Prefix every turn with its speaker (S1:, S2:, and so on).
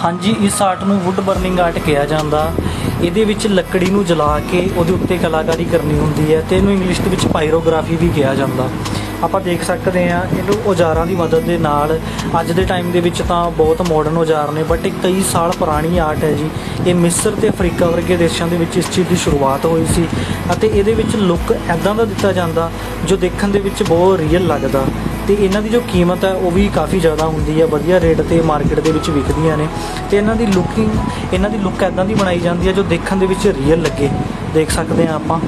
S1: ਹਾਂਜੀ, ਇਸ ਆਰਟ ਨੂੰ ਵੁੱਡ ਬਰਨਿੰਗ ਆਰਟ ਕਿਹਾ ਜਾਂਦਾ। ਇਹਦੇ ਵਿੱਚ ਲੱਕੜੀ ਨੂੰ ਜਲਾ ਕੇ ਉਹਦੇ ਉੱਤੇ ਕਲਾਕਾਰੀ ਕਰਨੀ ਹੁੰਦੀ ਹੈ ਤੇ ਇਹਨੂੰ ਇੰਗਲਿਸ਼ ਦੇ ਵਿੱਚ ਪਾਇਰੋਗ੍ਰਾਫੀ ਵੀ ਕਿਹਾ ਜਾਂਦਾ। ਆਪਾਂ ਦੇਖ ਸਕਦੇ ਹਾਂ ਇਹਨੂੰ ਔਜ਼ਾਰਾਂ ਦੀ ਮਦਦ ਦੇ ਨਾਲ ਅੱਜ ਦੇ ਟਾਈਮ ਦੇ ਵਿੱਚ ਤਾਂ ਬਹੁਤ ਮਾਡਰਨ ਔਜ਼ਾਰ ਨੇ, ਬਟ ਇਹ ਕਈ ਸਾਲ ਪੁਰਾਣੀ ਆਰਟ ਹੈ ਜੀ। ਇਹ ਮਿਸਰ ਤੇ ਅਫਰੀਕਾ ਵਰਗੇ ਦੇਸ਼ਾਂ ਦੇ ਵਿੱਚ ਇਸ ਚੀਜ਼ ਦੀ ਸ਼ੁਰੂਆਤ ਹੋਈ ਸੀ ਅਤੇ ਇਹਦੇ ਵਿੱਚ ਲੁੱਕ ਇੱਦਾਂ ਦਾ ਦਿੱਤਾ ਜਾਂਦਾ ਜੋ ਦੇਖਣ ਦੇ ਵਿੱਚ ਬਹੁਤ ਰੀਅਲ ਲੱਗਦਾ ਤੇ ਇਹਨਾਂ ਦੀ ਜੋ ਕੀਮਤ ਹੈ ਉਹ ਵੀ ਕਾਫੀ ਜ਼ਿਆਦਾ ਹੁੰਦੀ ਹੈ, ਵਧੀਆ ਰੇਟ ਤੇ ਮਾਰਕੀਟ ਦੇ ਵਿੱਚ ਵਿਕਦੀਆਂ ਨੇ ਤੇ ਇਹਨਾਂ ਦੀ ਲੁੱਕ ਇੱਦਾਂ ਦੀ ਬਣਾਈ ਜਾਂਦੀ ਹੈ ਜੋ ਦੇਖਣ ਦੇ ਵਿੱਚ ਰੀਅਲ ਲੱਗੇ। ਦੇਖ ਸਕਦੇ ਹਾਂ ਆਪਾਂ।